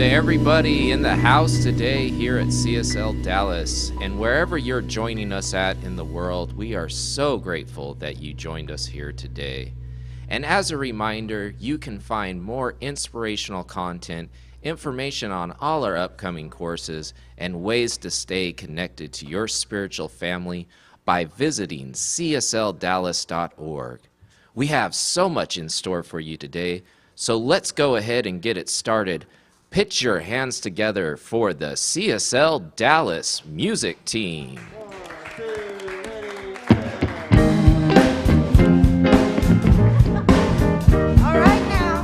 to everybody in the house today here at CSL Dallas. And wherever you're joining us at in the world, we are so grateful that you joined us here today. And as a reminder, you can find more inspirational content, information on all our upcoming courses, and ways to stay connected to your spiritual family by visiting CSLDallas.org. We have so much in store for you today, so let's go ahead and get it started. Put your hands together for the CSL Dallas music team. 1, 2, ready, All right now.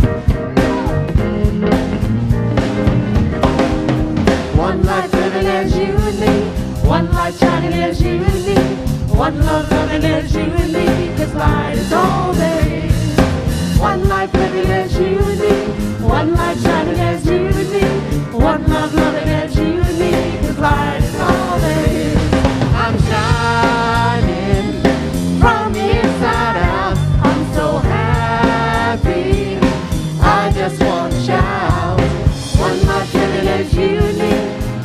One life living as you and me, one light shining as you and me, one love loving as you and me, 'cause light is all there is. One life living as you and me, one light shining as you and me, one love loving as you and me, 'cause light is all there is. I'm shining from the inside out, I'm so happy, I just want to shout. One life living as you and me,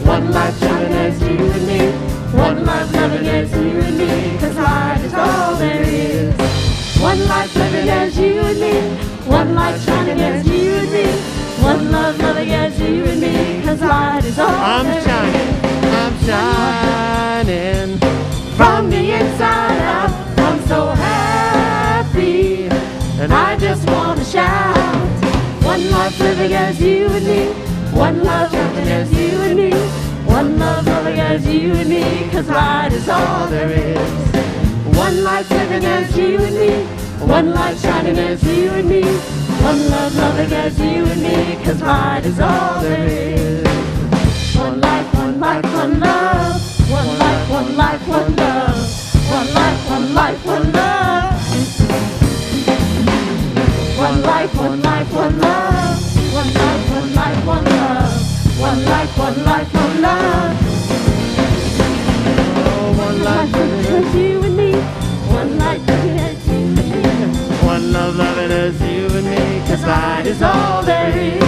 one life shining as you and me, one life loving as you and me, 'cause light is all there is. One life living as you and me, one light shining as you and me, one love loving as you and me, 'cause light is all there is. I'm shining from the inside out, I'm so happy, and I just want to shout. One life living as you and me, one love loving as you and me, one love loving as you and me, 'cause light is all there is. One life living as you and me, one light shining as you and me, one love loving as you and me, 'cause light is all there is. One life, one life, one love, one life, one life, one love, one life, one life, one love. One life, one life, one love, one life, one life, one love, one life, one life, one love. Oh, one life living as you and me, one life living as you and me, one love loving as you and me, 'cause light is all there is.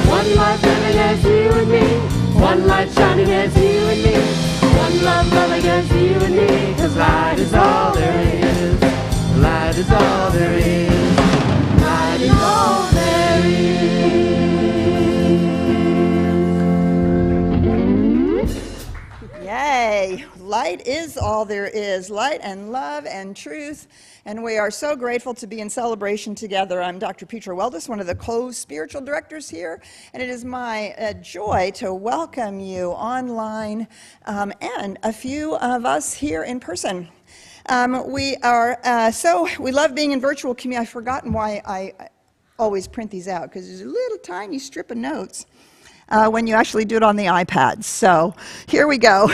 One life living as you and me, one light shining as you and me, one love loving as you and me, 'cause light is all there is. Light is all there is. Light is all there is. Yay! Light is all there is. Light and love and truth. And we are so grateful to be in celebration together. I'm Dr. Petra Weldis, one of the co-spiritual directors here. And it is my joy to welcome you online and a few of us here in person. We love being in virtual community. I've forgotten why I always print these out, because there's a little tiny strip of notes when you actually do it on the iPad. So here we go.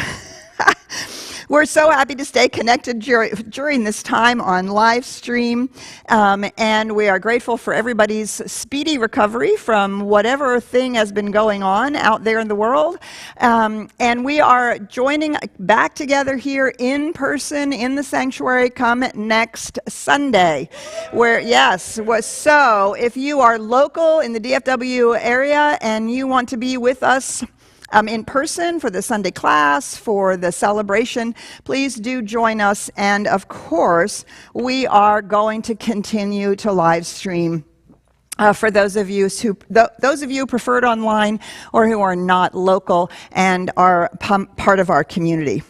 We're so happy to stay connected during this time on live stream, and we are grateful for everybody's speedy recovery from whatever thing has been going on out there in the world. And we are joining back together here in person in the sanctuary come next Sunday. So if you are local in the DFW area and you want to be with us in person for the Sunday class, for the celebration, please do join us. And of course, we are going to continue to live stream for those of you who prefer it online or who are not local and are part of our community.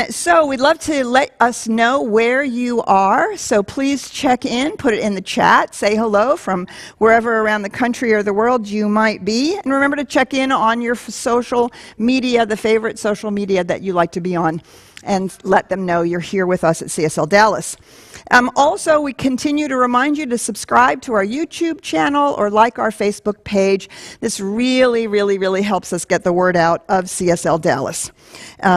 So we'd love to let us know where you are, so please check in, put it in the chat, say hello from wherever around the country or the world you might be, and remember to check in on your social media, the favorite social media that you like to be on, and let them know you're here with us at CSL Dallas. Also, we continue to remind you to subscribe to our YouTube channel or like our Facebook page. This really, really, really helps us get the word out of CSL Dallas.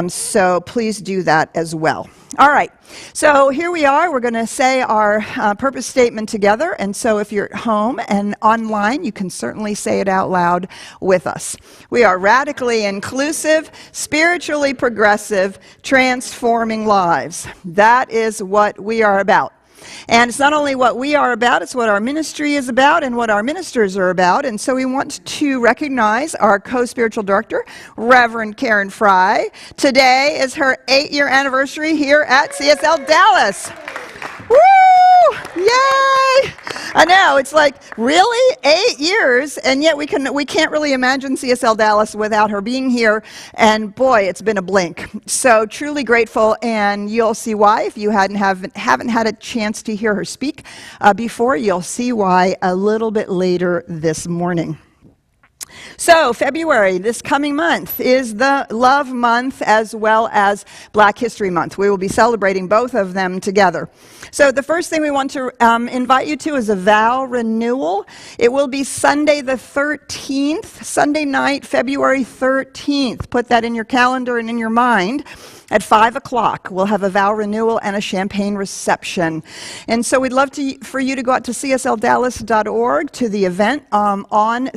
So please do that as well. All right, so here we are. We're going to say our purpose statement together. And so if you're at home and online, you can certainly say it out loud with us. We are radically inclusive, spiritually progressive, transforming lives. That is what we are about. And it's not only what we are about, it's what our ministry is about and what our ministers are about. And so we want to recognize our co-spiritual director, Rev Karen Frye. Today is her 8-year anniversary here at CSLDallas. Woo! Yay! I know, it's like, really? 8 years? And yet we can't really imagine CSLDallas without her being here. And boy, it's been a blink. So truly grateful, and you'll see why. If you haven't had a chance to hear her speak before, you'll see why a little bit later this morning. So February, this coming month, is the Love Month as well as Black History Month. We will be celebrating both of them together. So the first thing we want to invite you to is a vow renewal. It will be Sunday the 13th, Sunday night, February 13th. Put that in your calendar and in your mind. At 5 o'clock, we'll have a vow renewal and a champagne reception. And so we'd love for you to go out to CSLDallas.org to the event on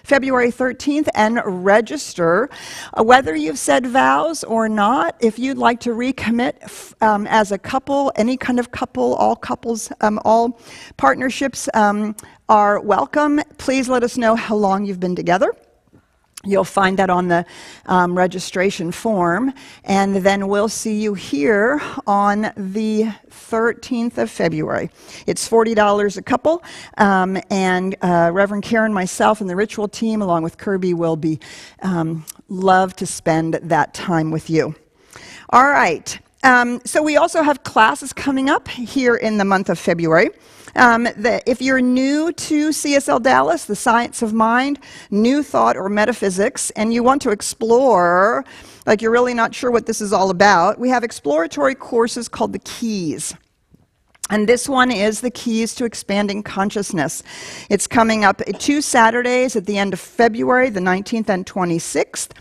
February 13th and register. Whether you've said vows or not, if you'd like to recommit as a couple, any kind of couple, all couples, all partnerships are welcome. Please let us know how long you've been together. You'll find that on the registration form, and then we'll see you here on the 13th of February. It's $40 a couple, and Reverend Karen, myself, and the ritual team, along with Kirby, will be love to spend that time with you. All right. So we also have classes coming up here in the month of February. If you're new to CSLDallas, the science of mind, new thought, or metaphysics, and you want to explore, like you're really not sure what this is all about, we have exploratory courses called the Keys. And this one is the Keys to Expanding Consciousness. It's coming up 2 Saturdays at the end of February, the 19th and 26th.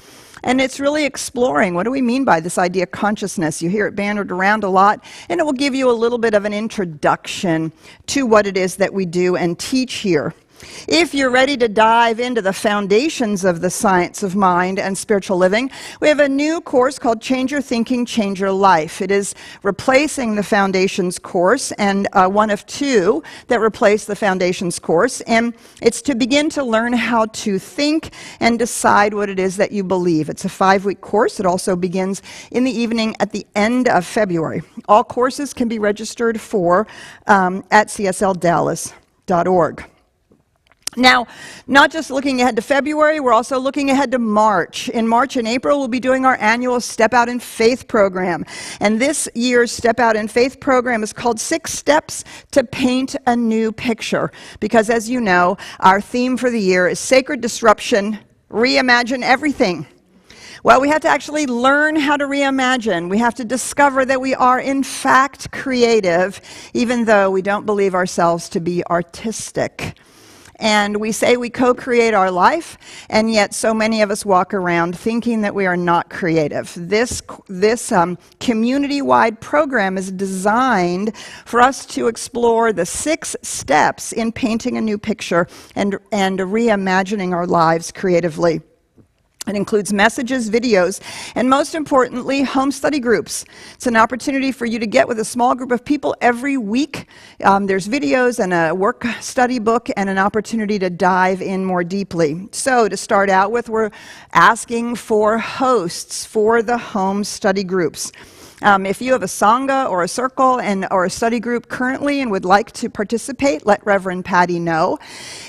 And it's really exploring, what do we mean by this idea of consciousness? You hear it bandied around a lot, and it will give you a little bit of an introduction to what it is that we do and teach here. If you're ready to dive into the foundations of the science of mind and spiritual living, we have a new course called Change Your Thinking, Change Your Life. It is replacing the Foundations course, and one of 2 that replace the Foundations course. And it's to begin to learn how to think and decide what it is that you believe. It's a 5-week course. It also begins in the evening at the end of February. All courses can be registered for at CSLDallas.org. Now, not just looking ahead to February, we're also looking ahead to March. In March and April, we'll be doing our annual Step Out in Faith program. And this year's Step Out in Faith program is called 6 Steps to Paint a New Picture. Because as you know, our theme for the year is Sacred Disruption, Reimagine Everything. Well, we have to actually learn how to reimagine. We have to discover that we are, in fact, creative, even though we don't believe ourselves to be artistic. And we say we co-create our life, and yet so many of us walk around thinking that we are not creative. This community-wide program is designed for us to explore the 6 steps in painting a new picture and reimagining our lives creatively. It includes messages, videos, and most importantly, home study groups. It's an opportunity for you to get with a small group of people every week. There's videos and a work study book and an opportunity to dive in more deeply. So to start out with, we're asking for hosts for the home study groups. If you have a Sangha or a circle or a study group currently and would like to participate, let Reverend Patty know.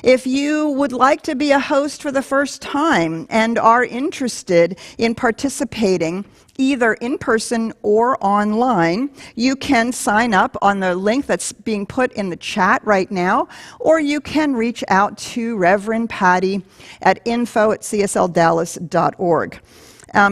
If you would like to be a host for the first time and are interested in participating, either in person or online, you can sign up on the link that's being put in the chat right now, or you can reach out to Reverend Patty at info@csldallas.org.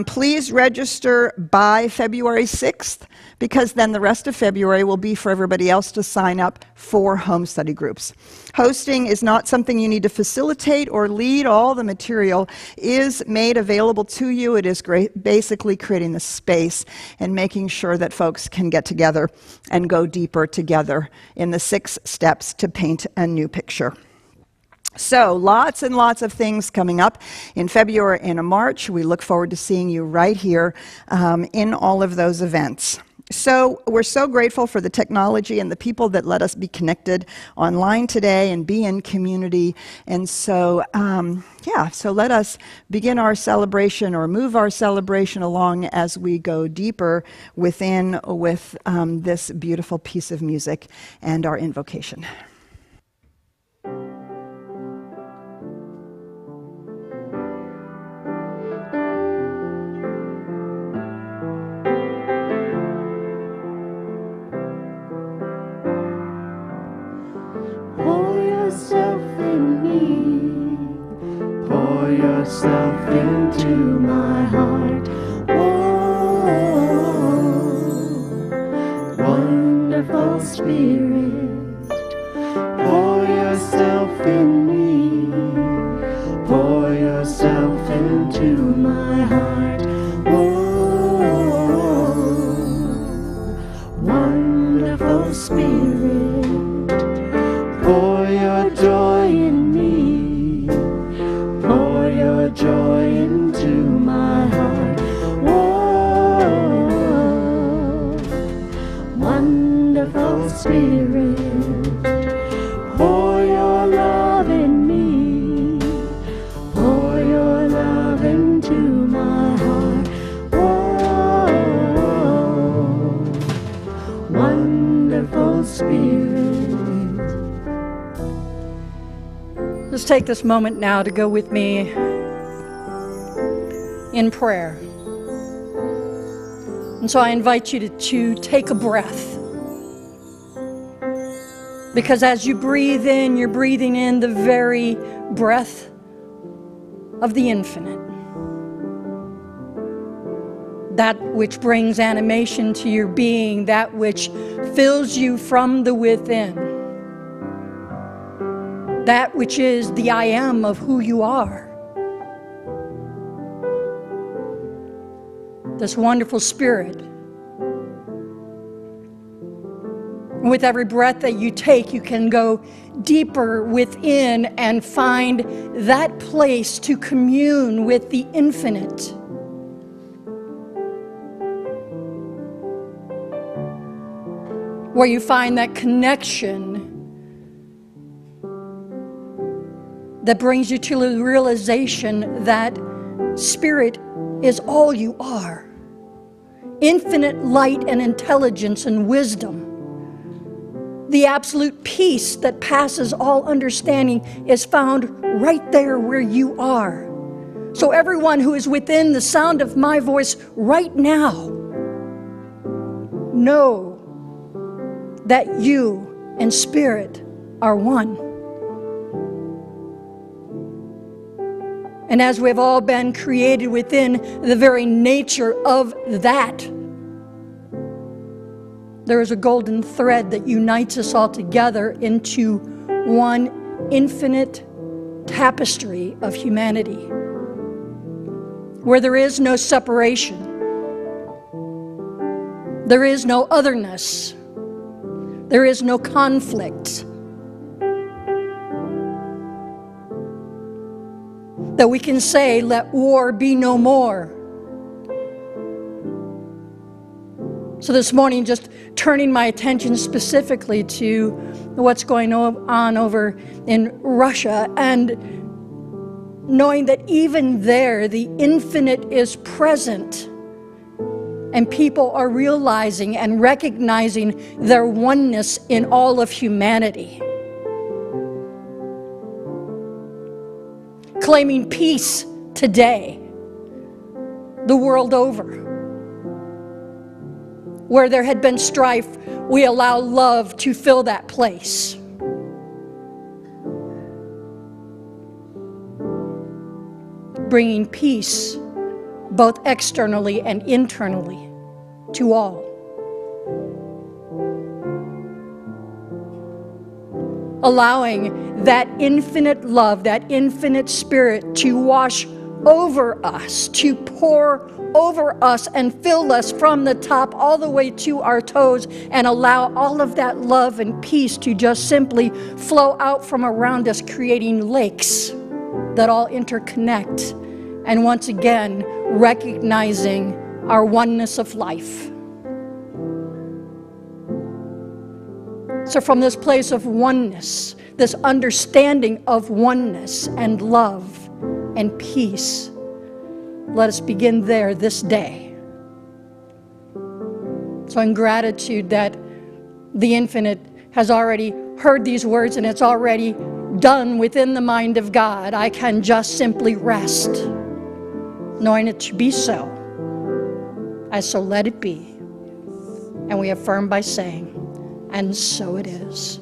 Please register by February 6th, because then the rest of February will be for everybody else to sign up for home study groups. Hosting is not something you need to facilitate or lead. All the material is made available to you. It is basically creating the space and making sure that folks can get together and go deeper together in the 6 steps to paint a new picture. So lots and lots of things coming up in February and in March. We look forward to seeing you right here in all of those events. So we're so grateful for the technology and the people that let us be connected online today and be in community. And so, so let us begin our celebration or move our celebration along as we go deeper within with this beautiful piece of music and our invocation. Pour yourself into my heart. Oh, wonderful Spirit, pour yourself in me. Pour yourself into my heart. Oh, wonderful Spirit, pour your joy in me. Pour your joy into my heart. Whoa, wonderful Spirit, pour your love in me. Pour your love into my heart. Whoa, wonderful Spirit. Let's take this moment now to go with me in prayer. And so I invite you to take a breath. Because as you breathe in, you're breathing in the very breath of the infinite. That which brings animation to your being, that which fills you from the within. That which is the I am of who you are. This wonderful Spirit. With every breath that you take, you can go deeper within and find that place to commune with the infinite. Where you find that connection that brings you to the realization that Spirit is all you are. Infinite light and intelligence and wisdom. The absolute peace that passes all understanding is found right there where you are. So everyone who is within the sound of my voice right now, know that you and Spirit are one. And as we've all been created within the very nature of that, there is a golden thread that unites us all together into one infinite tapestry of humanity, where there is no separation, there is no otherness, there is no conflict. That we can say, let war be no more. So this morning, just turning my attention specifically to what's going on over in Russia, and knowing that even there, the infinite is present, and people are realizing and recognizing their oneness in all of humanity. Claiming peace today, the world over. Where there had been strife, we allow love to fill that place. Bringing peace, both externally and internally, to all. Allowing that infinite love, that infinite Spirit to wash over us, to pour over us and fill us from the top all the way to our toes, and allow all of that love and peace to just simply flow out from around us, creating lakes that all interconnect, and once again recognizing our oneness of life. So from this place of oneness, this understanding of oneness and love and peace, let us begin there this day. So in gratitude that the infinite has already heard these words and it's already done within the mind of God, I can just simply rest, knowing it to be so, as so let it be. And we affirm by saying, and so it is.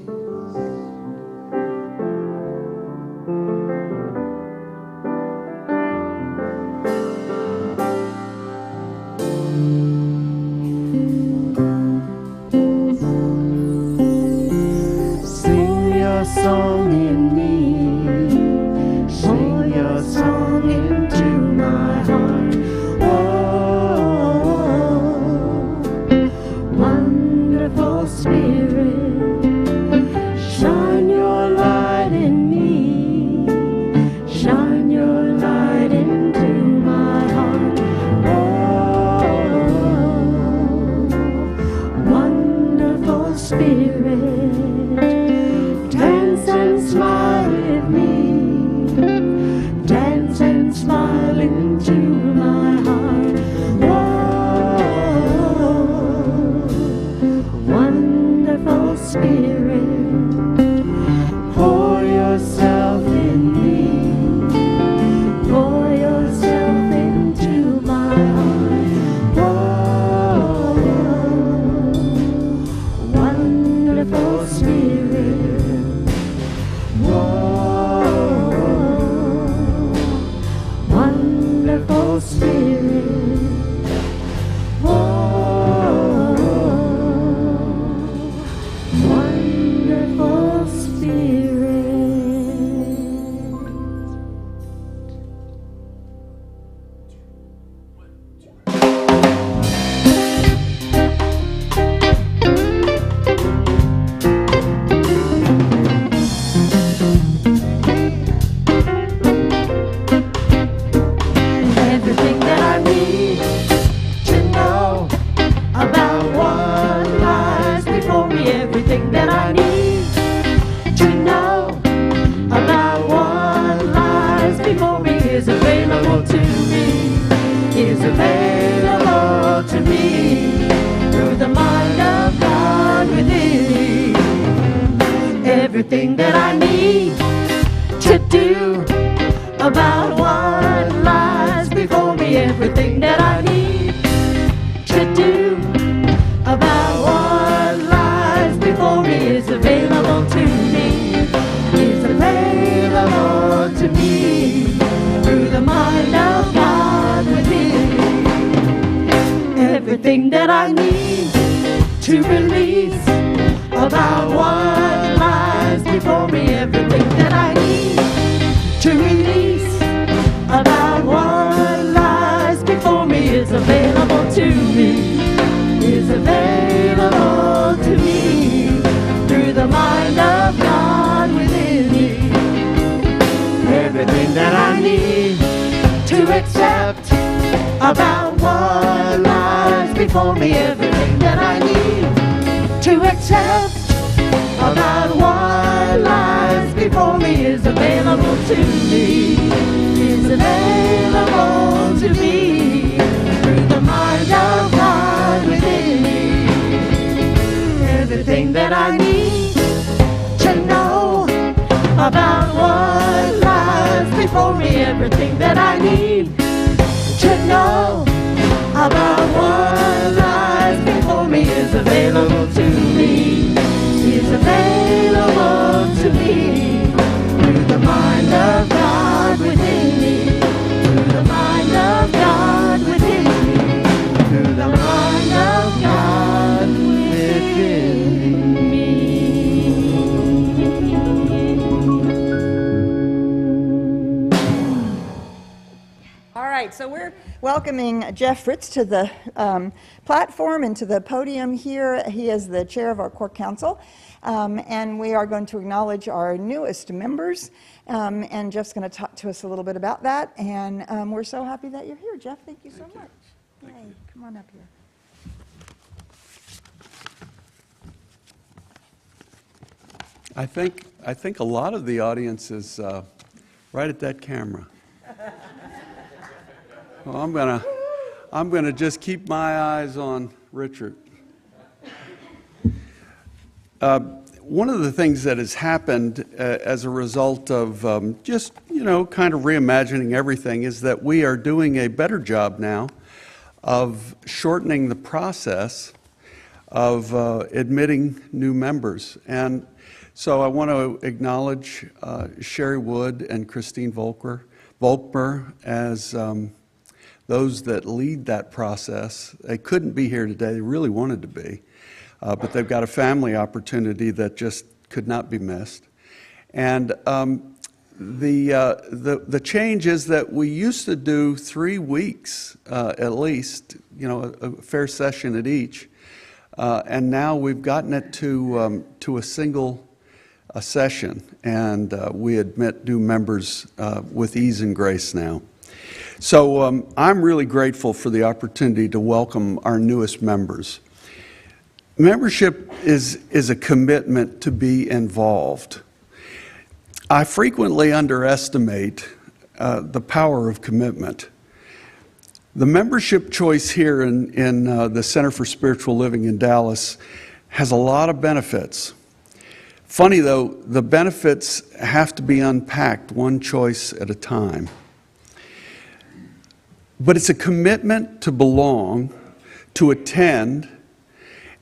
Sing your song in me, sing your song into my heart. Oh, wonderful Spirit, shine your light in me, shine your light into my heart. Oh, wonderful Spirit, dance and smile with me, dance and smile into my heart. Whoa, wonderful Spirit, pour yourself in me, pour yourself into my heart. Whoa, wonderful Spirit, whoa, wonderful Spirit, whoa, wonderful Spirit. Everything that I need to know about what lies before me, everything that I need to know about what lies before me is available to me, is available to me through the mind of God within me. Everything that I need to do about what lies before me, everything that I need to do about what lies before me is available to me, is available to me through the mind of God within me. Everything that I need to release about what lies before me, everything that I need to release about what lies before me is available to me, is available to me through the mind of God within me. Everything that I need to accept about what lies before me, everything that I need to accept about what lies before me is available to me, is available to me through the mind of God within me. Everything that I need to know about what lies before me, everything that I need to know about what lies before me is available to me, is available to me through the mind of God within me, through the mind of God within me, through the mind of God within me. All right, so we're welcoming Jeff Fritz to the platform and to the podium here. He is the chair of our core council, and we are going to acknowledge our newest members, and Jeff's going to talk to us a little bit about that, and we're so happy that you're here, Jeff. Thank you so much. Yay, come on up here. I think a lot of the audience is right at that camera. Well, I'm gonna just keep my eyes on Richard. One of the things that has happened as a result of just, kind of reimagining everything is that we are doing a better job now of shortening the process of admitting new members. And so I want to acknowledge Sherry Wood and Christine Volkmer as those that lead that process. They couldn't be here today. They really wanted to be. But they've got a family opportunity that just could not be missed. And the change is that we used to do 3 weeks at least, a fair session at each. And now we've gotten it to a single session, and we admit new members with ease and grace now. So I'm really grateful for the opportunity to welcome our newest members. Membership is a commitment to be involved. I frequently underestimate the power of commitment. The membership choice here in the Center for Spiritual Living in Dallas has a lot of benefits. Funny though, the benefits have to be unpacked one choice at a time. But it's a commitment to belong, to attend,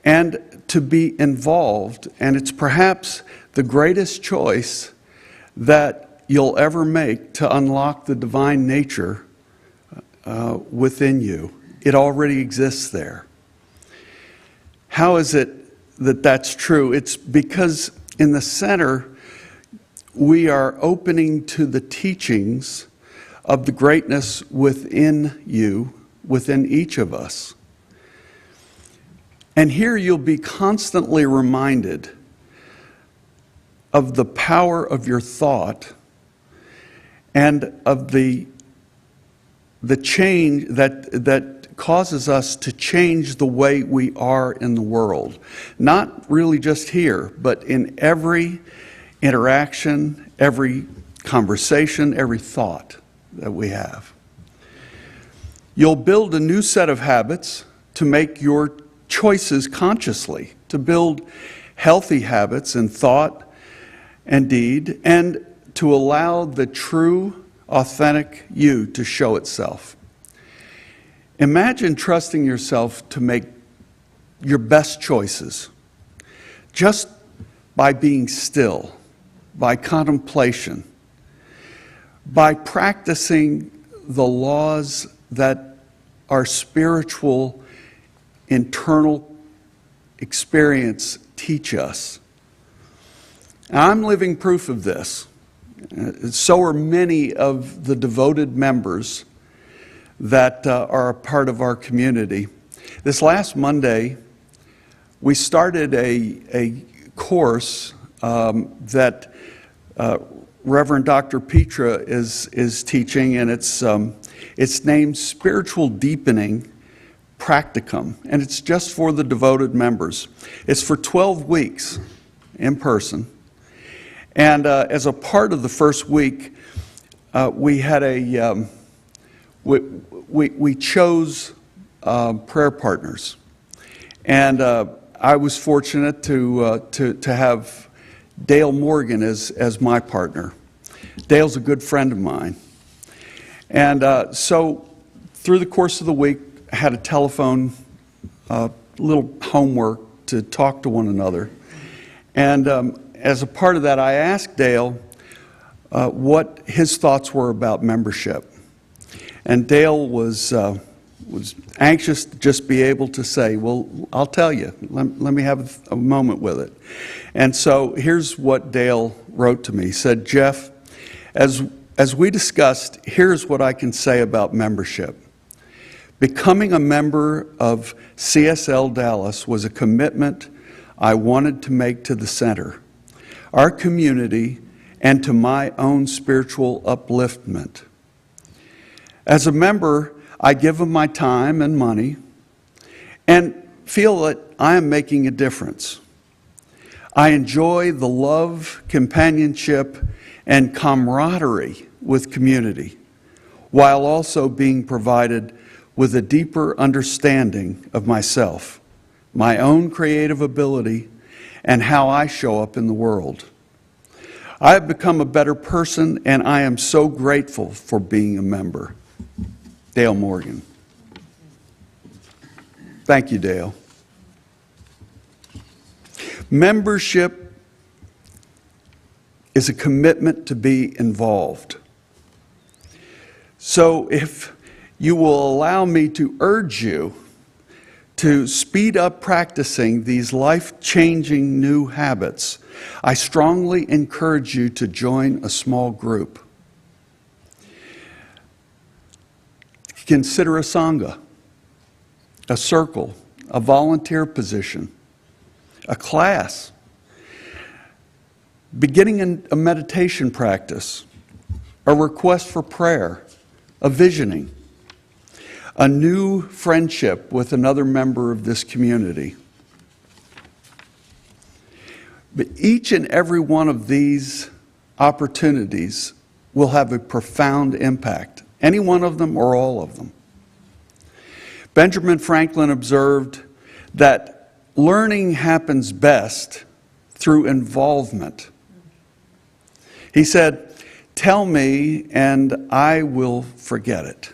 and to be involved, and it's perhaps the greatest choice that you'll ever make to unlock the divine nature within you. It already exists there. How is it that that's true? It's because in the center, we are opening to the teachings of the greatness within you, within each of us. And here you'll be constantly reminded of the power of your thought and of the change that causes us to change the way we are in the world. Not really just here, but in every interaction, every conversation, every thought that we have. You'll build a new set of habits to make your choices consciously, to build healthy habits in thought and deed, and to allow the true, authentic you to show itself. Imagine trusting yourself to make your best choices just by being still, by contemplation, by practicing the laws that our spiritual internal experience teach us. And I'm living proof of this. So are many of the devoted members that are a part of our community. This last Monday, we started a course that Reverend Dr. Petra is teaching, and it's named Spiritual Deepening, Practicum, and it's just for the devoted members. It's for 12 weeks in person. And as a part of the first week, we had we chose prayer partners. And I was fortunate to have Dale Morgan as my partner. Dale's a good friend of mine. And so through the course of the week, I had a telephone, little homework to talk to one another. And as a part of that, I asked Dale what his thoughts were about membership. And Dale was anxious to just be able to say, well, I'll tell you, let me have a moment with it. And so here's what Dale wrote to me. He said, Jeff, as we discussed, here's what I can say about membership. Becoming a member of CSLDallas was a commitment I wanted to make to the center, our community, and to my own spiritual upliftment. As a member, I give of my time and money and feel that I am making a difference. I enjoy the love, companionship, and camaraderie with community, while also being provided with a deeper understanding of myself, my own creative ability, and how I show up in the world. I have become a better person, and I am so grateful for being a member. Dale Morgan. Thank you, Dale. Membership is a commitment to be involved. So if you will allow me to urge you to speed up practicing these life-changing new habits, I strongly encourage you to join a small group. Consider a sangha, a circle, a volunteer position, a class, beginning a meditation practice, a request for prayer, a visioning, a new friendship with another member of this community. But each and every one of these opportunities will have a profound impact, any one of them or all of them. Benjamin Franklin observed that learning happens best through involvement. He said, "Tell me and I will forget it.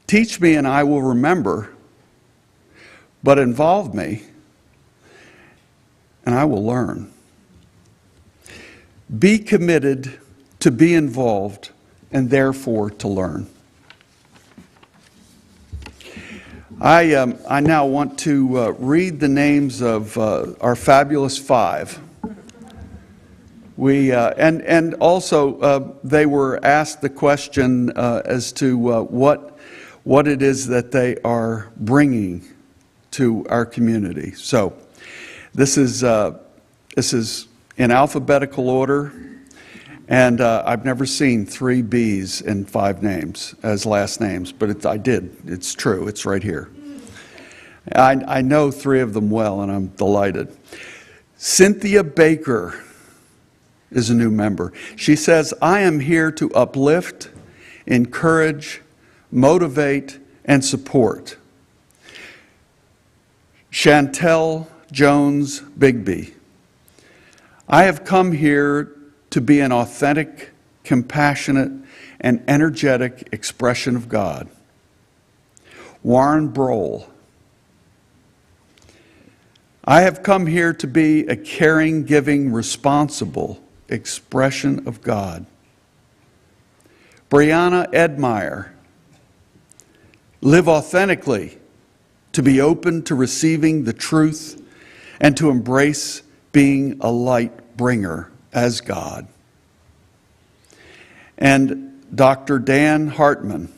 Teach me and I will remember, but involve me and I will learn." Be committed to be involved and therefore to learn. I now want to read the names of our fabulous five. And also they were asked the question as to what it is that they are bringing to our community. So this is in alphabetical order, and I've never seen 3 B's in 5 names as last names, but I did. It's true. It's right here. I know 3 of them well, and I'm delighted. Cynthia Baker is a new member. She says, "I am here to uplift, encourage, motivate, and support." Chantel Jones Bigby. "I have come here to be an authentic, compassionate, and energetic expression of God." Warren Brohl. "I have come here to be a caring, giving, responsible expression of God." Brianna Edmeyer. "Live authentically, to be open to receiving the truth and to embrace being a light bringer as God." And Dr. Dan Hartman.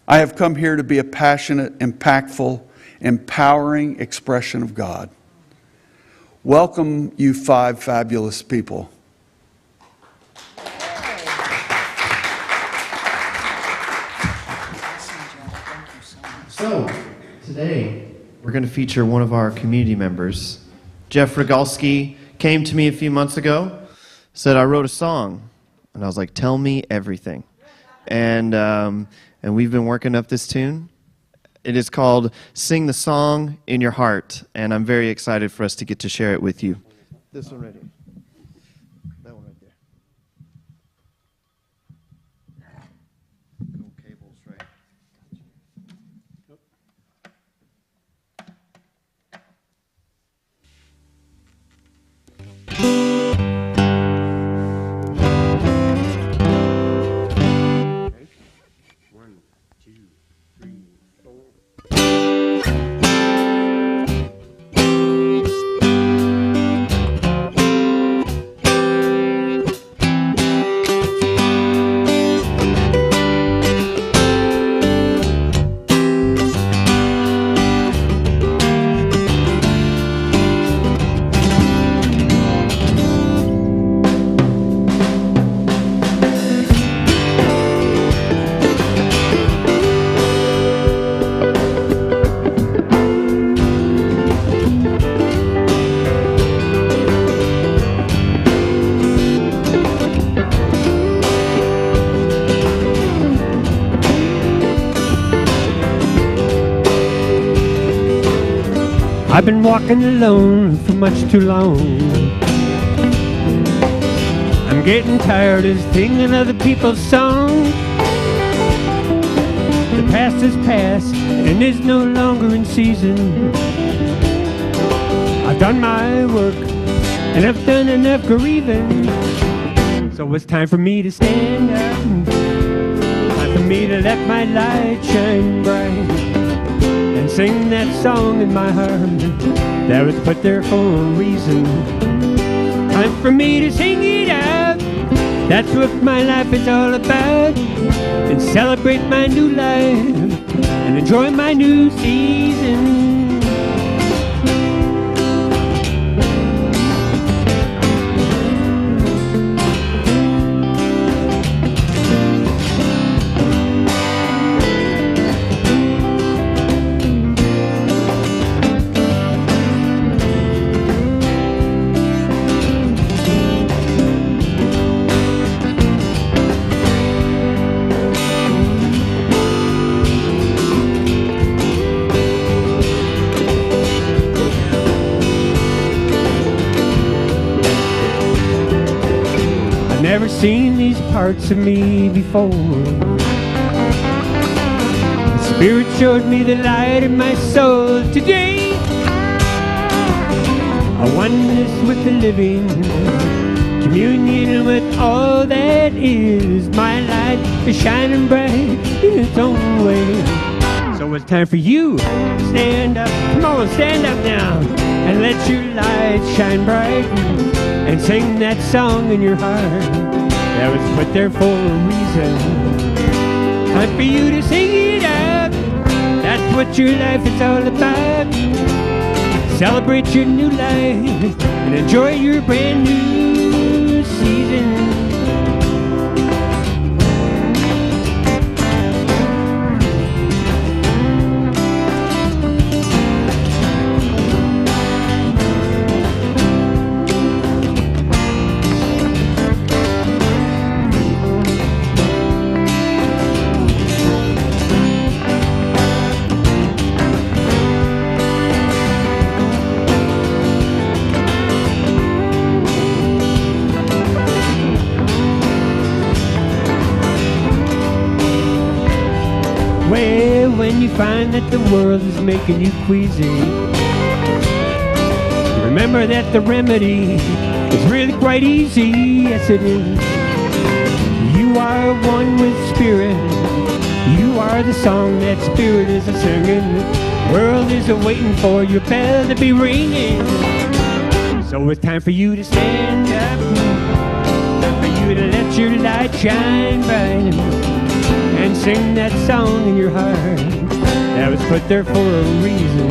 "I have come here to be a passionate, impactful, empowering expression of God." Welcome, you 5 fabulous people. So, today we're going to feature one of our community members. Jeff Rogalski came to me a few months ago, said, "I wrote a song." And I was like, "Tell me everything." And we've been working up this tune. It is called "Sing the Song in Your Heart," and I'm very excited for us to get to share it with you. This one right here. That one right there. Cool cables, right? I've been walking alone for much too long. I'm getting tired of singing other people's songs. The past is past and is no longer in season. I've done my work and I've done enough grieving. So it's time for me to stand up. Time for me to let my light shine bright and sing that song in my heart that was put there for a reason. Time for me to sing it out. That's what my life is all about. And celebrate my new life and enjoy my new season. Never seen these parts of me before. The Spirit showed me the light in my soul today. A oneness with the living, communion with all that is. My light is shining bright in its own way. So it's time for you to stand up. Come on, stand up now and let your light shine bright. And sing that song in your heart that was put there for a reason. Time for you to sing it out. That's what your life is all about. Celebrate your new life and enjoy your brand new season. When you find that the world is making you queasy, remember that the remedy is really quite easy. Yes, it is. You are one with Spirit. You are the song that Spirit is a-singing. The world is a-waiting for your bell to be ringing. So it's time for you to stand up. Time for you to let your light shine bright and sing that song in your heart that was put there for a reason.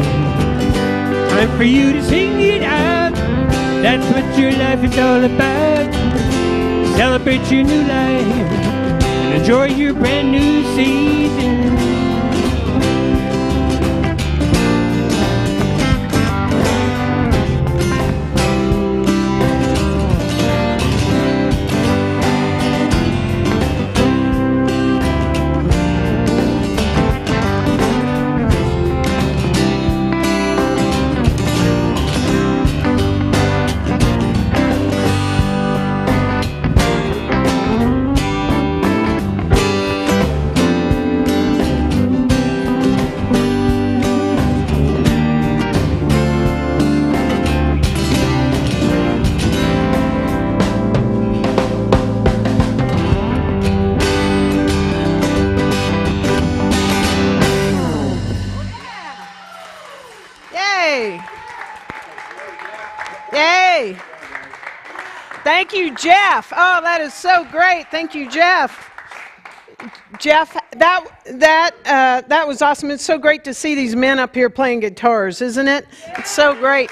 Time for you to sing it out. That's what your life is all about. Celebrate your new life and enjoy your brand new season. Thank you, Jeff. Oh, that is so great. Thank you, Jeff. Jeff, that was awesome. It's so great to see these men up here playing guitars, isn't it? It's so great.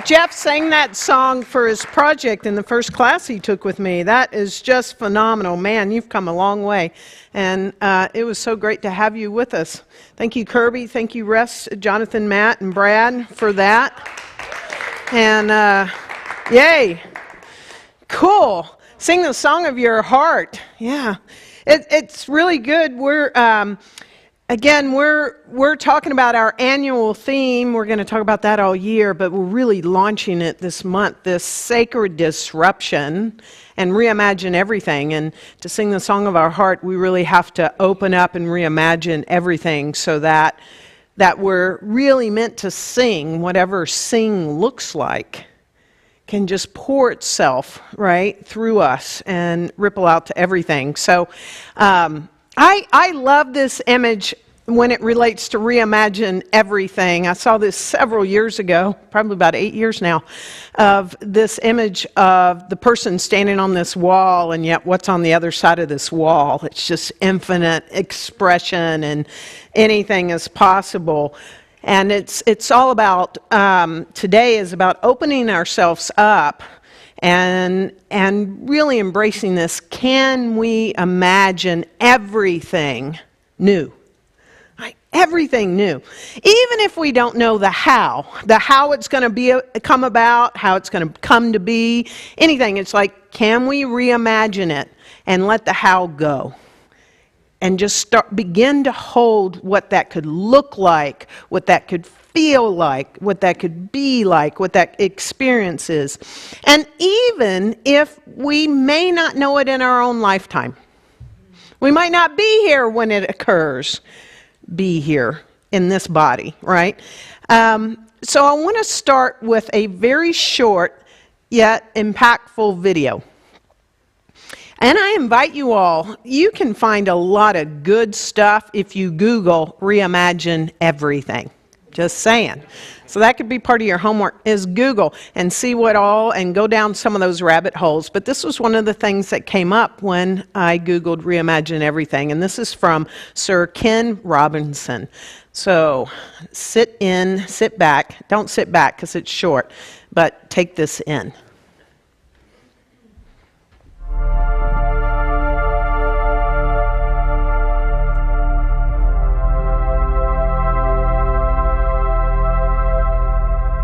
Jeff sang that song for his project in the first class he took with me. That is just phenomenal. Man, you've come a long way. And it was so great to have you with us. Thank you, Kirby. Thank you, Russ, Jonathan, Matt, and Brad for that. And yay. Cool. Sing the song of your heart. Yeah. It's really good. We're Again, we're talking about our annual theme. We're going to talk about that all year, but we're really launching it this month, this sacred disruption and reimagine everything. And to sing the song of our heart, we really have to open up and reimagine everything so that we're really meant to sing, whatever sing looks like, can just pour itself, right, through us and ripple out to everything. So I love this image when it relates to reimagine everything. I saw this several years ago, probably about 8 years now, of this image of the person standing on this wall, and yet what's on the other side of this wall. It's just infinite expression, and anything is possible. And it's all about, today is about opening ourselves up and really embracing this. Can we imagine everything new? Right? Everything new. Even if we don't know the how it's going to come about, how it's going to come to be, anything. It's like, can we reimagine it and let the how go? And just begin to hold what that could look like, what that could feel like, what that could be like, what that experience is. And even if we may not know it in our own lifetime, we might not be here when it occurs, be here in this body, right? So I want to start with a very short yet impactful video. And I invite you all, you can find a lot of good stuff if you Google Reimagine Everything. Just saying. So that could be part of your homework, is Google and see what all, and go down some of those rabbit holes. But this was one of the things that came up when I Googled Reimagine Everything. And this is from Sir Ken Robinson. So sit back. Don't sit back because it's short, but take this in.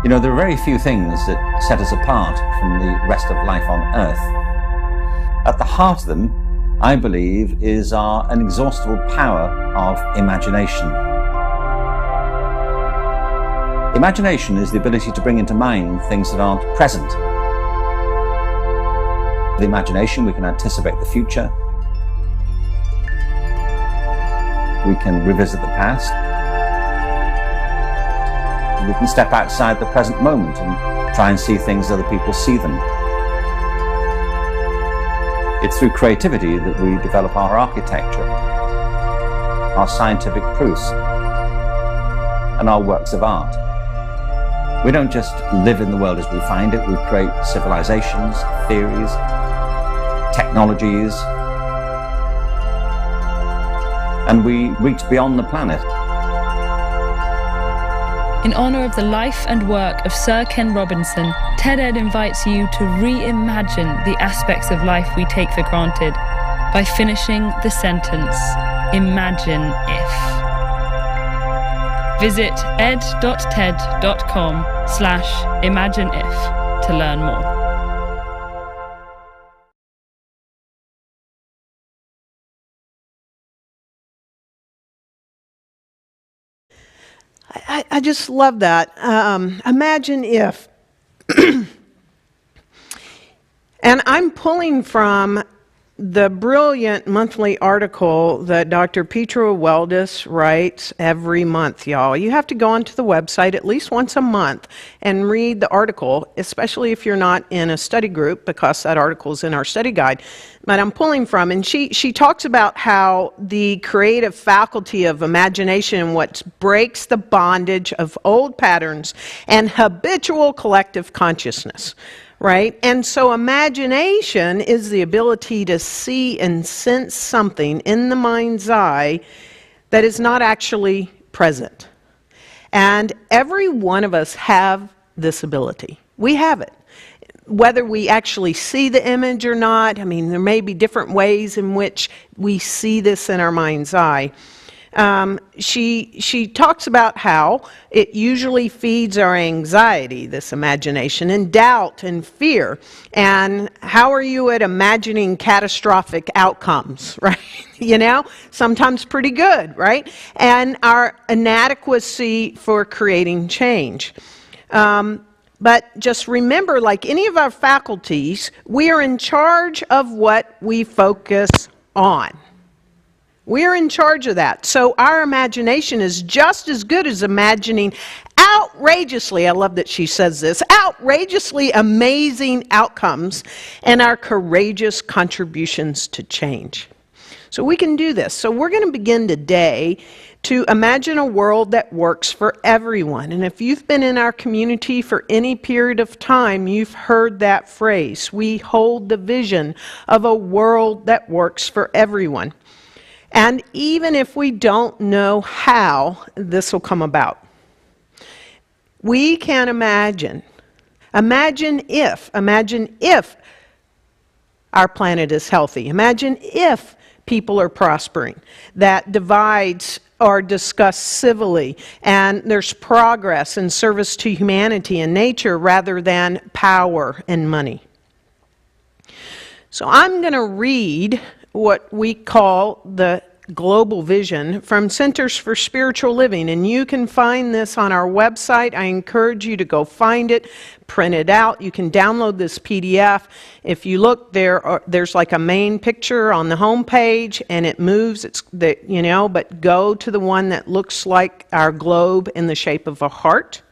You know, there are very few things that set us apart from the rest of life on Earth. At the heart of them, I believe, is our inexhaustible power of imagination. Imagination is the ability to bring into mind things that aren't present. With imagination, we can anticipate the future. We can revisit the past. We can step outside the present moment and try and see things as other people see them. It's through creativity that we develop our architecture, our scientific proofs, and our works of art. We don't just live in the world as we find it, we create civilizations, theories, technologies, and we reach beyond the planet. In honor of the life and work of Sir Ken Robinson, TED-Ed invites you to reimagine the aspects of life we take for granted by finishing the sentence, imagine if. Visit ed.ted.com/imagineif to learn more. I just love that. Imagine if. And I'm pulling from the brilliant monthly article that Dr. Petra Weldis writes every month, y'all. You have to go onto the website at least once a month and read the article, especially if you're not in a study group, because that article is in our study guide. But I'm pulling from, and she talks about how the creative faculty of imagination, what breaks the bondage of old patterns and habitual collective consciousness. Right? And so imagination is the ability to see and sense something in the mind's eye that is not actually present. And every one of us have this ability. We have it. Whether we actually see the image or not, I mean, there may be different ways in which we see this in our mind's eye. She talks about how it usually feeds our anxiety, this imagination, and doubt and fear. And how are you at imagining catastrophic outcomes, right? Sometimes pretty good, right? And our inadequacy for creating change. But just remember, like any of our faculties, we are in charge of what we focus on. We're in charge of that. So our imagination is just as good as imagining outrageously, I love that she says this, outrageously amazing outcomes and our courageous contributions to change. So we can do this. So we're going to begin today to imagine a world that works for everyone. And if you've been in our community for any period of time, you've heard that phrase. We hold the vision of a world that works for everyone. And even if we don't know how this will come about, we can imagine. Imagine if our planet is healthy. Imagine if people are prospering, that divides are discussed civilly, and there's progress and service to humanity and nature rather than power and money. So I'm going to read what we call the global vision from Centers for Spiritual Living, and you can find this on our website. I encourage you to go find it, print it out. You can download this PDF. If you look, there's like a main picture on the home page, and it moves. But go to the one that looks like our globe in the shape of a heart,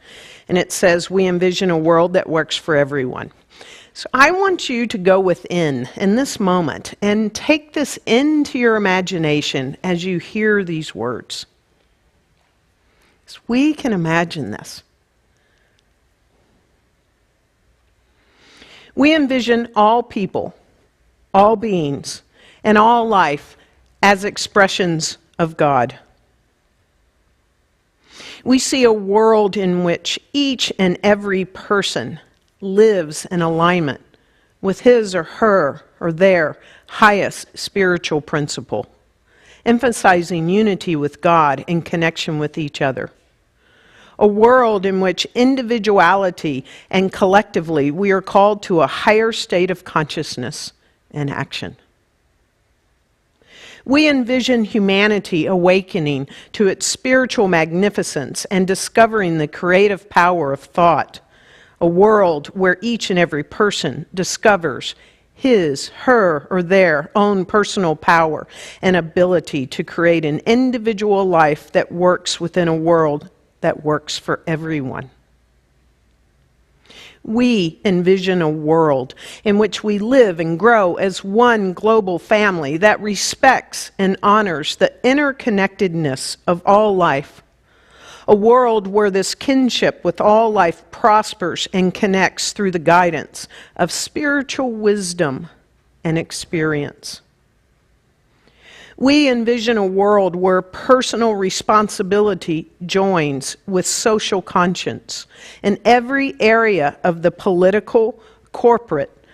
and it says, "We envision a world that works for everyone." So I want you to go within in this moment and take this into your imagination as you hear these words. So we can imagine this. We envision all people, all beings, and all life as expressions of God. We see a world in which each and every person lives in alignment with his or her or their highest spiritual principle, emphasizing unity with God and connection with each other. A world in which individuality and collectively we are called to a higher state of consciousness and action. We envision humanity awakening to its spiritual magnificence and discovering the creative power of thought. A world where each and every person discovers his, her, or their own personal power and ability to create an individual life that works within a world that works for everyone. We envision a world in which we live and grow as one global family that respects and honors the interconnectedness of all life. A world where this kinship with all life prospers and connects through the guidance of spiritual wisdom and experience. We envision a world where personal responsibility joins with social conscience in every area of the political, corporate,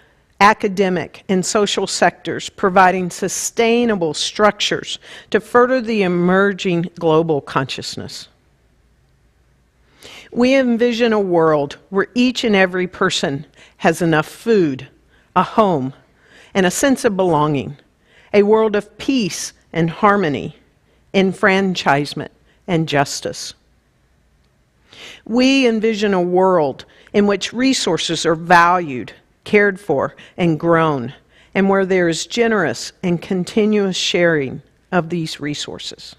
academic, and social sectors, providing sustainable structures to further the emerging global consciousness. We envision a world where each and every person has enough food, a home, and a sense of belonging, a world of peace and harmony, enfranchisement and justice. We envision a world in which resources are valued, cared for, and grown, and where there is generous and continuous sharing of these resources.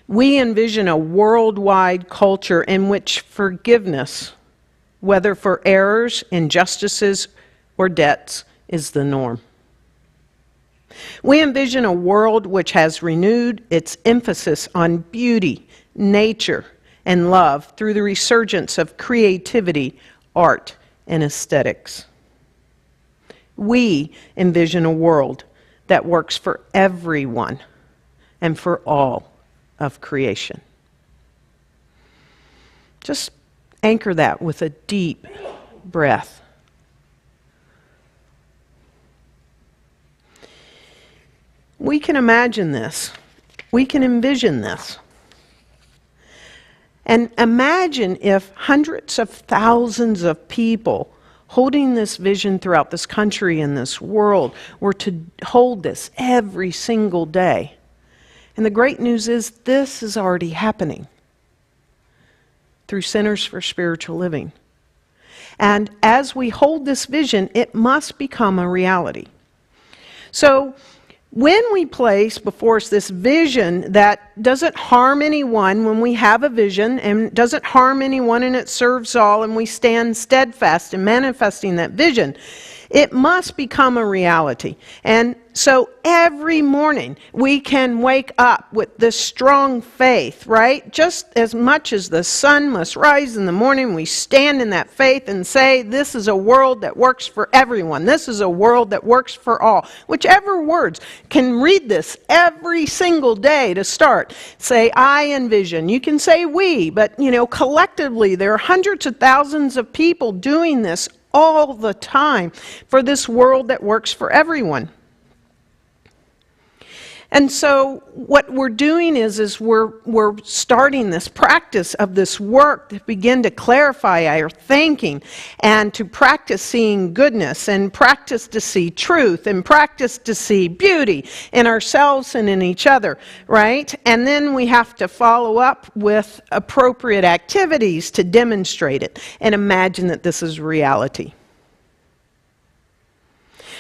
We envision a worldwide culture in which forgiveness, whether for errors, injustices, or debts, is the norm. We envision a world which has renewed its emphasis on beauty, nature, and love through the resurgence of creativity, art, and aesthetics. We envision a world that works for everyone and for all of creation. Just anchor that with a deep breath. We can imagine this we can envision this. And imagine if hundreds of thousands of people holding this vision throughout this country and this world were to hold this every single day. And the great news is this is already happening through Centers for Spiritual Living. And as we hold this vision, it must become a reality. So when we place before us this vision that doesn't harm anyone, when we have a vision and doesn't harm anyone and it serves all, and we stand steadfast in manifesting that vision, it must become a reality. And so every morning we can wake up with this strong faith, right? Just as much as the sun must rise in the morning, we stand in that faith and say, this is a world that works for everyone. This is a world that works for all. Whichever words can read this every single day to start. Say, I envision. You can say we, but collectively there are hundreds of thousands of people doing this all the time for this world that works for everyone. And so what we're doing is we're starting this practice of this work to begin to clarify our thinking and to practice seeing goodness and practice to see truth and practice to see beauty in ourselves and in each other, right? And then we have to follow up with appropriate activities to demonstrate it and imagine that this is reality.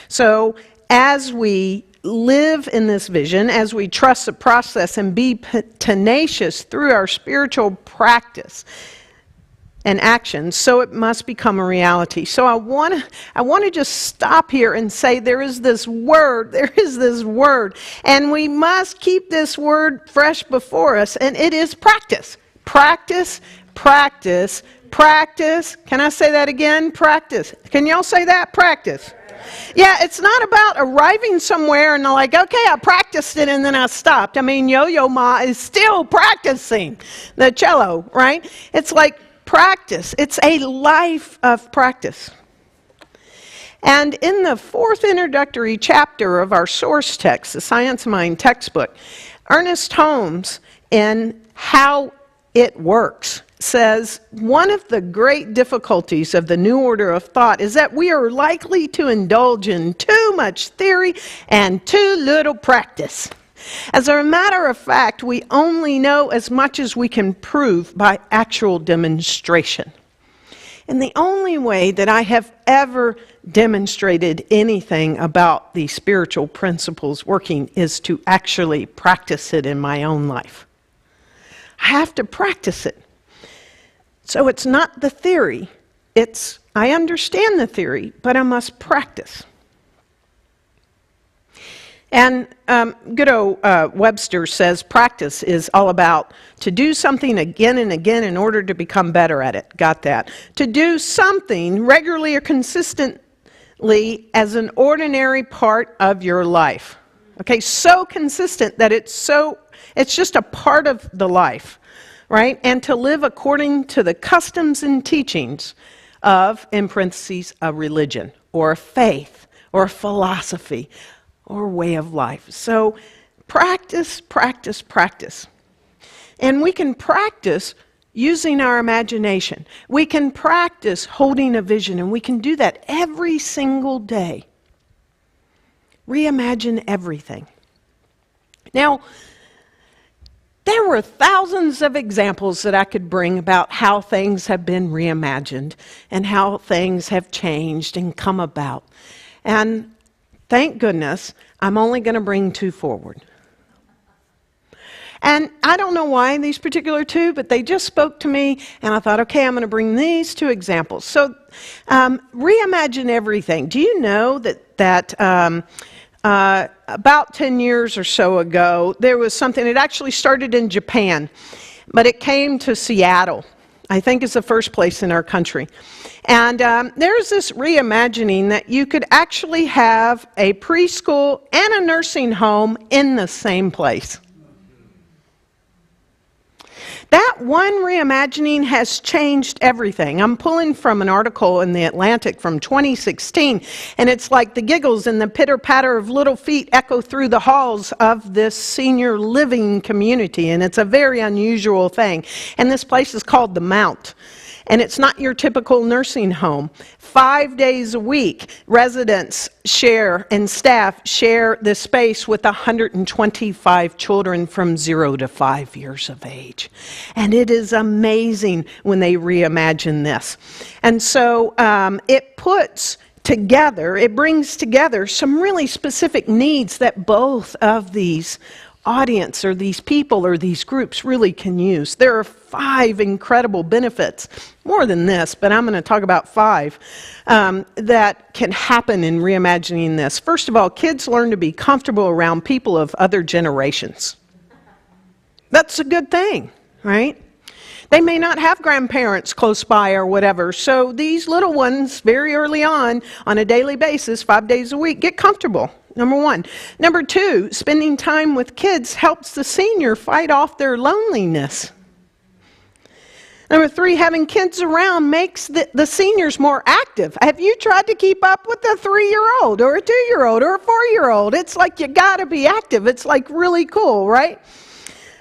So as we live in this vision, as we trust the process and be tenacious through our spiritual practice and actions, so it must become a reality. So I want to just stop here and say there is this word, and we must keep this word fresh before us, and it is practice. Practice, practice, practice. Can I say that again? Practice. Can y'all say that? Practice. Yeah, it's not about arriving somewhere and like, okay, I practiced it and then I stopped. I mean, Yo-Yo Ma is still practicing the cello, right? It's like practice. It's a life of practice. And in the 4th introductory chapter of our source text, the Science Mind textbook, Ernest Holmes, in How It Works, says one of the great difficulties of the new order of thought is that we are likely to indulge in too much theory and too little practice. As a matter of fact, we only know as much as we can prove by actual demonstration. And the only way that I have ever demonstrated anything about these spiritual principles working is to actually practice it in my own life. I have to practice it. So it's not the theory. I understand the theory, but I must practice. And good old Webster says practice is all about to do something again and again in order to become better at it. Got that? To do something regularly or consistently as an ordinary part of your life. Okay, so consistent that it's just a part of the life. Right? And to live according to the customs and teachings of, in parentheses, a religion or a faith or a philosophy or way of life. So practice, practice, practice. And we can practice using our imagination. We can practice holding a vision, and we can do that every single day. Reimagine everything. Now, there were thousands of examples that I could bring about how things have been reimagined and how things have changed and come about. And thank goodness, I'm only going to bring 2 forward. And I don't know why these particular 2, but they just spoke to me, and I thought, okay, I'm going to bring these 2 examples. So, Reimagine Everything. Do you know that about 10 years or so ago, there was something, it actually started in Japan, but it came to Seattle. I think it's the first place in our country. And there's this reimagining that you could actually have a preschool and a nursing home in the same place. That one reimagining has changed everything. I'm pulling from an article in The Atlantic from 2016, and it's like the giggles and the pitter-patter of little feet echo through the halls of this senior living community, and it's a very unusual thing. And this place is called The Mount. And it's not your typical nursing home. 5 days a week, residents share and staff share this space with 125 children from 0 to 5 years of age. And it is amazing when they reimagine this. And so it brings together some really specific needs that both of these audience or these people or these groups really can use. There are 5 incredible benefits, more than this, but I'm going to talk about 5 that can happen in reimagining this. First of all, kids learn to be comfortable around people of other generations. That's a good thing, right? They may not have grandparents close by or whatever, so these little ones very early on a daily basis, 5 days a week, get comfortable. Number 1. Number 2, spending time with kids helps the senior fight off their loneliness. Number 3, having kids around makes the seniors more active. Have you tried to keep up with a 3-year-old or a 2-year-old or a 4-year-old? It's like you gotta be active. It's like really cool, right?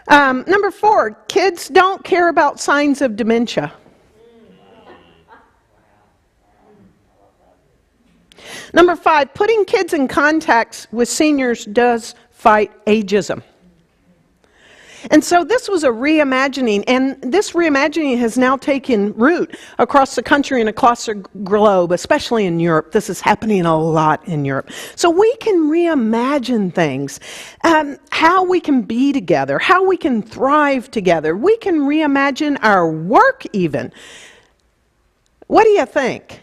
Number 4, kids don't care about signs of dementia. Number 5, putting kids in contact with seniors does fight ageism. And so this was a reimagining, and this reimagining has now taken root across the country and across the globe, especially in Europe. This is happening a lot in Europe. So we can reimagine things, how we can be together, how we can thrive together. We can reimagine our work even. What do you think?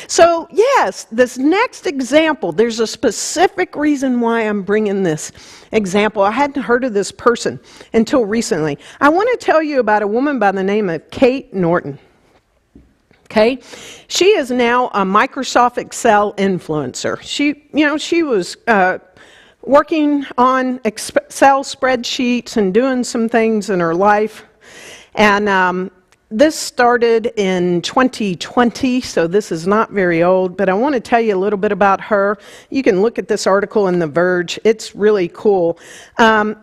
So yes, this next example, there's a specific reason why I'm bringing this example. I hadn't heard of this person until recently. I want to tell you about a woman by the name of Kate Norton. Okay, she is now a Microsoft Excel influencer. She was working on Excel spreadsheets and doing some things in her life, and this started in 2020, so this is not very old, but I want to tell you a little bit about her. You can look at this article in The Verge. It's really cool.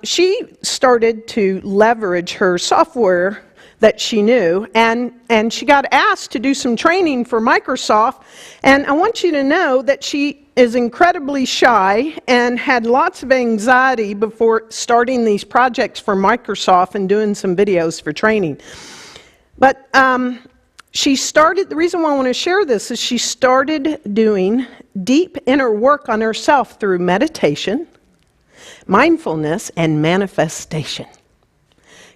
She started to leverage her software that she knew, and she got asked to do some training for Microsoft, and I want you to know that she is incredibly shy and had lots of anxiety before starting these projects for Microsoft and doing some videos for training. But she started, the reason why I want to share this is she started doing deep inner work on herself through meditation, mindfulness, and manifestation.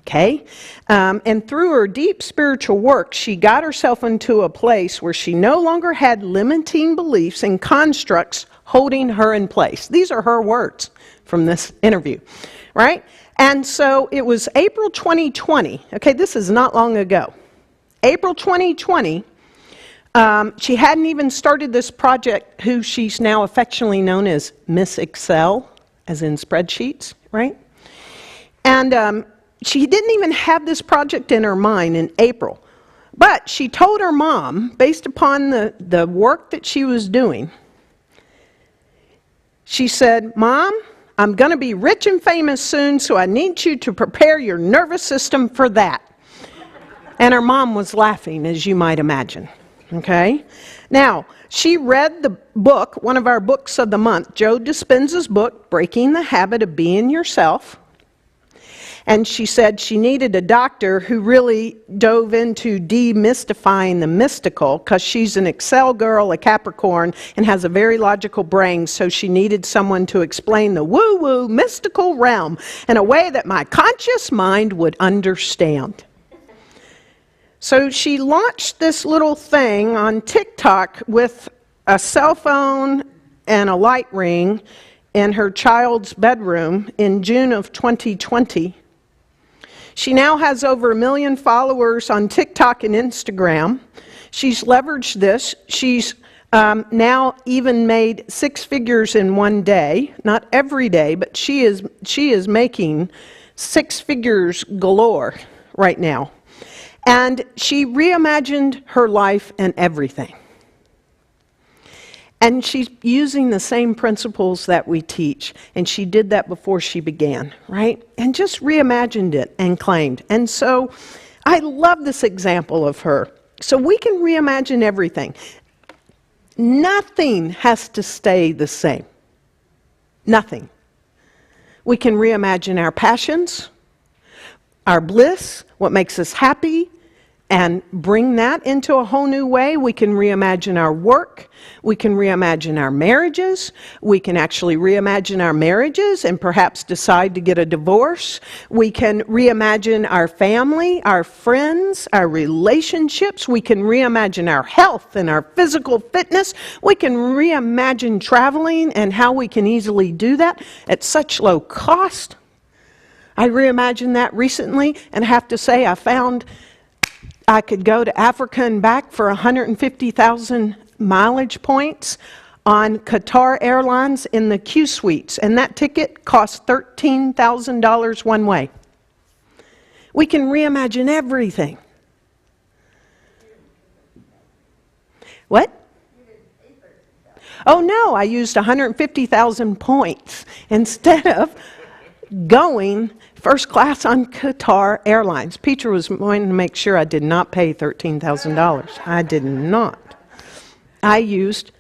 Okay? And through her deep spiritual work, she got herself into a place where she no longer had limiting beliefs and constructs holding her in place. These are her words from this interview, right? And so it was April 2020. Okay, this is not long ago. April 2020, she hadn't even started this project, who she's now affectionately known as Miss Excel, as in spreadsheets, right? And she didn't even have this project in her mind in April. But she told her mom, based upon the work that she was doing, she said, "Mom, I'm going to be rich and famous soon, so I need you to prepare your nervous system for that." And her mom was laughing, as you might imagine. Okay? Now, she read the book, one of our books of the month, Joe Dispenza's book, Breaking the Habit of Being Yourself. And she said she needed a doctor who really dove into demystifying the mystical, because she's an Excel girl, a Capricorn, and has a very logical brain, so she needed someone to explain the woo-woo mystical realm in a way that my conscious mind would understand. So she launched this little thing on TikTok with a cell phone and a light ring in her child's bedroom in June of 2020. She now has over 1 million followers on TikTok and Instagram. She's leveraged this. She's now even made 6 figures in one day. Not every day, but she is making 6 figures galore right now. And she reimagined her life and everything. And she's using the same principles that we teach. And she did that before she began, right? And just reimagined it and claimed. And so I love this example of her. So we can reimagine everything. Nothing has to stay the same. Nothing. We can reimagine our passions, our bliss, what makes us happy, and bring that into a whole new way. We can reimagine our work. We can reimagine our marriages. We can actually reimagine our marriages and perhaps decide to get a divorce. We can reimagine our family, our friends, our relationships. We can reimagine our health and our physical fitness. We can reimagine traveling and how we can easily do that at such low cost. I reimagined that recently and have to say I found I could go to Africa and back for 150,000 mileage points on Qatar Airlines in the Q suites, and that ticket cost $13,000 one way. We can reimagine everything. What? Oh no, I used 150,000 points instead of going first class on Qatar Airlines. Peter was wanting to make sure I did not pay $13,000. I did not. I used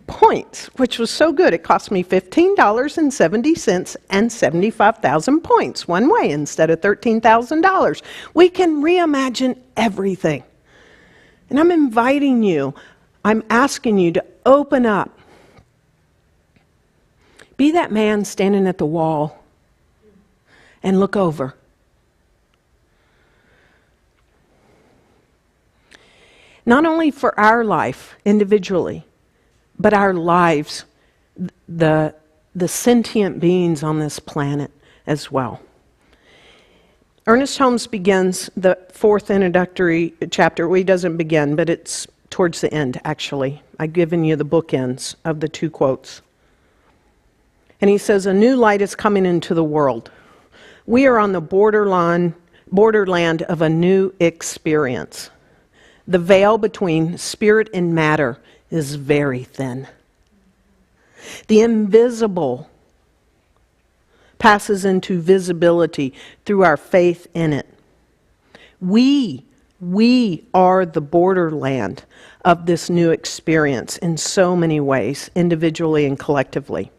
points, which was so good. It cost me $15.70 and 75,000 points one way instead of $13,000. We can reimagine everything. And I'm inviting you, I'm asking you to open up. Be that man standing at the wall and look over. Not only for our life individually, but our lives, the sentient beings on this planet as well. Ernest Holmes begins the 4th introductory chapter. Well, he doesn't begin, but it's towards the end, actually. I've given you the bookends of the 2 quotes. And he says, "A new light is coming into the world. We are on the borderland of a new experience. The veil between spirit and matter is very thin. The invisible passes into visibility through our faith in it. We are the borderland of this new experience in so many ways, individually and collectively.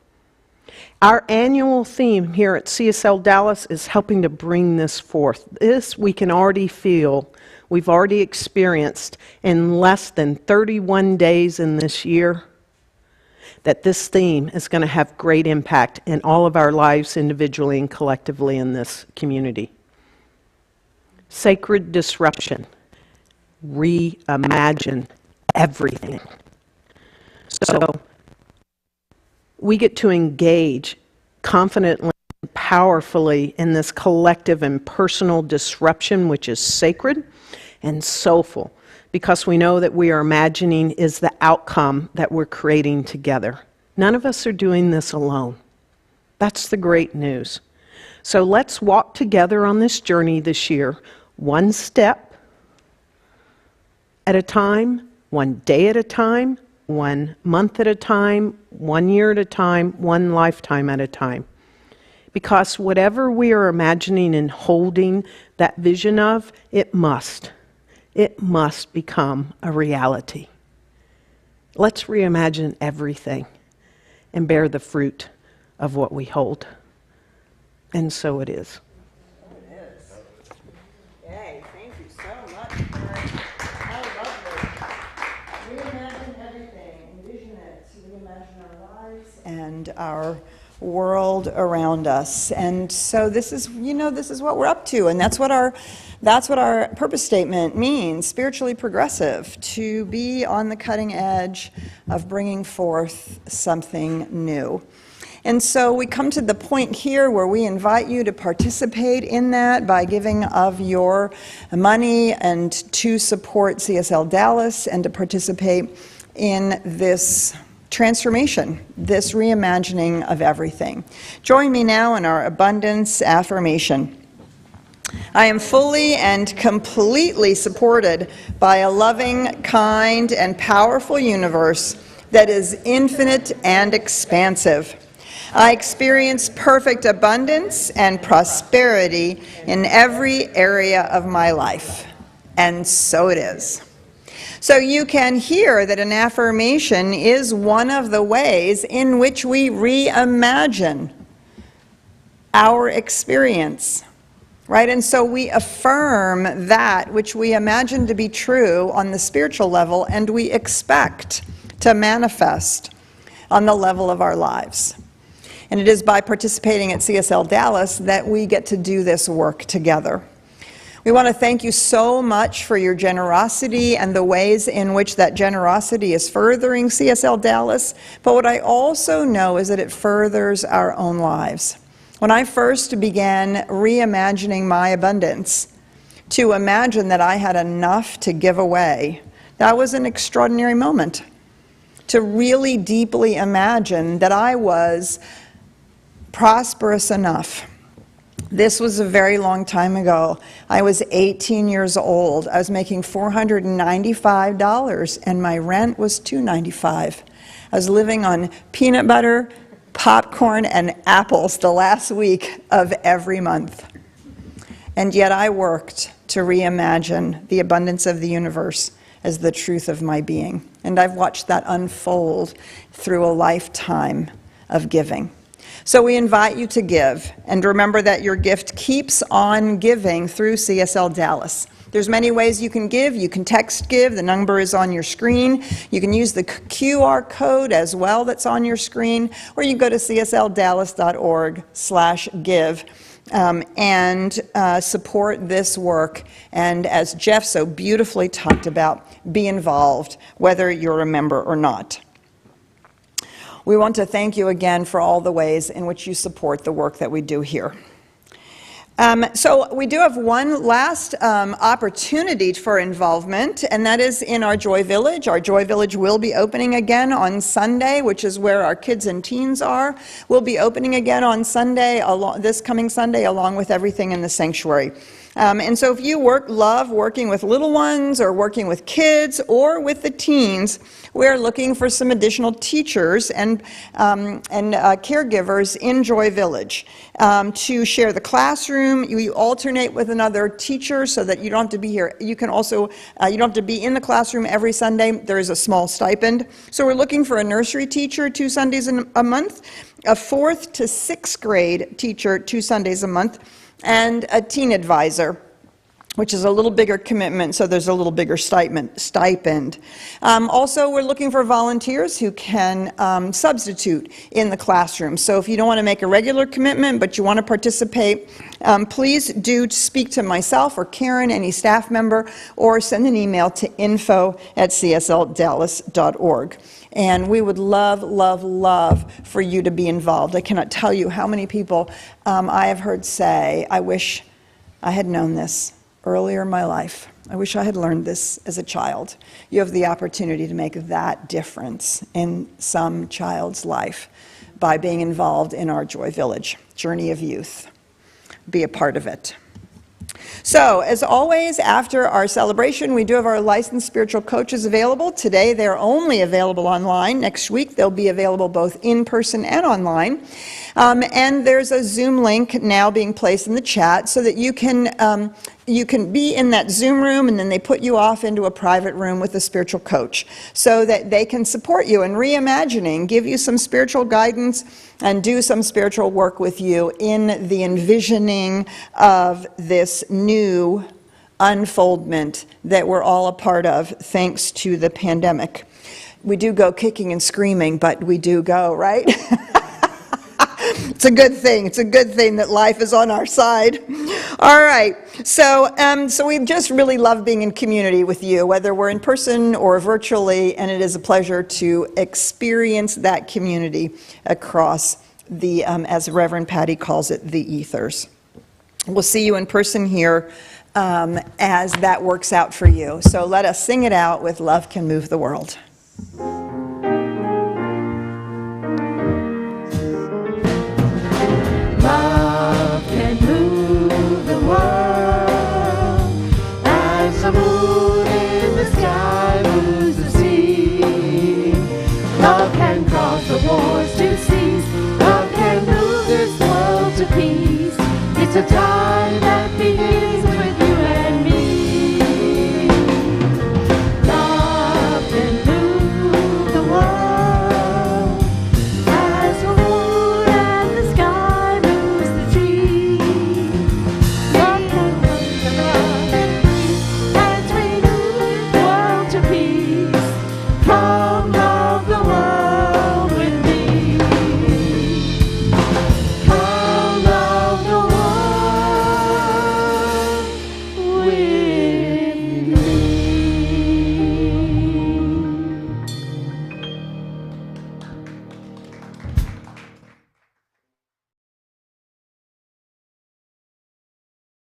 Our annual theme here at CSLDallas is helping to bring this forth. This we can already feel, we've already experienced in less than 31 days in this year, that this theme is going to have great impact in all of our lives individually and collectively in this community. Sacred disruption. Reimagine everything. So, we get to engage confidently and powerfully in this collective and personal disruption, which is sacred and soulful, because we know that we are imagining is the outcome that we're creating together. None of us are doing this alone. That's the great news. So let's walk together on this journey this year, one step at a time, one day at a time, 1 month at a time, 1 year at a time, 1 lifetime at a time. Because whatever we are imagining and holding that vision of, it must become a reality. Let's reimagine everything and bear the fruit of what we hold. And so it is. It is. Yay, thank you so much. How lovely. Reimagine everything, envision it, reimagine our lives and our world around us. And so this is what we're up to, and that's what our purpose statement means, spiritually progressive, to be on the cutting edge of bringing forth something new. And so we come to the point here where we invite you to participate in that by giving of your money and to support CSLDallas and to participate in this transformation, this reimagining of everything. Join me now in our abundance affirmation. I am fully and completely supported by a loving, kind, and powerful universe that is infinite and expansive. I experience perfect abundance and prosperity in every area of my life. And so it is. So you can hear that an affirmation is one of the ways in which we reimagine our experience, right? And so we affirm that which we imagine to be true on the spiritual level, and we expect to manifest on the level of our lives. And it is by participating at CSLDallas that we get to do this work together. We want to thank you so much for your generosity and the ways in which that generosity is furthering CSLDallas. But what I also know is that it furthers our own lives. When I first began reimagining my abundance, to imagine that I had enough to give away, that was an extraordinary moment. To really deeply imagine that I was prosperous enough. This was a very long time ago. I was 18 years old. I was making $495 and my rent was $295. I was living on peanut butter, popcorn, and apples the last week of every month. And yet I worked to reimagine the abundance of the universe as the truth of my being. And I've watched that unfold through a lifetime of giving. So we invite you to give, and remember that your gift keeps on giving through CSLDallas. There's many ways you can give. You can text give. The number is on your screen. You can use the QR code as well that's on your screen, or you can go to csldallas.org/give and support this work. And as Jeff so beautifully talked about, be involved, whether you're a member or not. We want to thank you again for all the ways in which you support the work that we do here. So we do have one last opportunity for involvement, and that is in our Joy Village. Our Joy Village will be opening again on Sunday, which is where our kids and teens are. We'll be opening again on Sunday, this coming Sunday, along with everything in the sanctuary. And so if you love working with little ones or working with kids or with the teens, we're looking for some additional teachers and caregivers in Joy Village to share the classroom. You alternate with another teacher so that you don't have to be here. You can also, you don't have to be in the classroom every Sunday. There is a small stipend. So we're looking for a nursery teacher 2 Sundays a month, a 4th to 6th grade teacher 2 Sundays a month, and a teen advisor, which is a little bigger commitment, so there's a little bigger stipend. Also, we're looking for volunteers who can substitute in the classroom. So if you don't want to make a regular commitment, but you want to participate, please do speak to myself or Karen, any staff member, or send an email to info@csldallas.org. And we would love, love, love for you to be involved. I cannot tell you how many people I have heard say, I wish I had known this earlier in my life. I wish I had learned this as a child. You have the opportunity to make that difference in some child's life by being involved in our Joy Village Journey of Youth. Be a part of it. So, as always, after our celebration, we do have our licensed spiritual coaches available. Today, they're only available online. Next week, they'll be available both in person and online. And there's a Zoom link now being placed in the chat so that you can be in that Zoom room, and then they put you off into a private room with a spiritual coach so that they can support you in reimagining, give you some spiritual guidance, and do some spiritual work with you in the envisioning of this new unfoldment that we're all a part of thanks to the pandemic. We do go kicking and screaming, but we do go, right? It's a good thing. It's a good thing that life is on our side. All right. So we just really love being in community with you, whether we're in person or virtually, and it is a pleasure to experience that community across the, as Reverend Patty calls it, the ethers. We'll see you in person here as that works out for you. So let us sing it out with Love Can Move the World. Love can move the world. a time.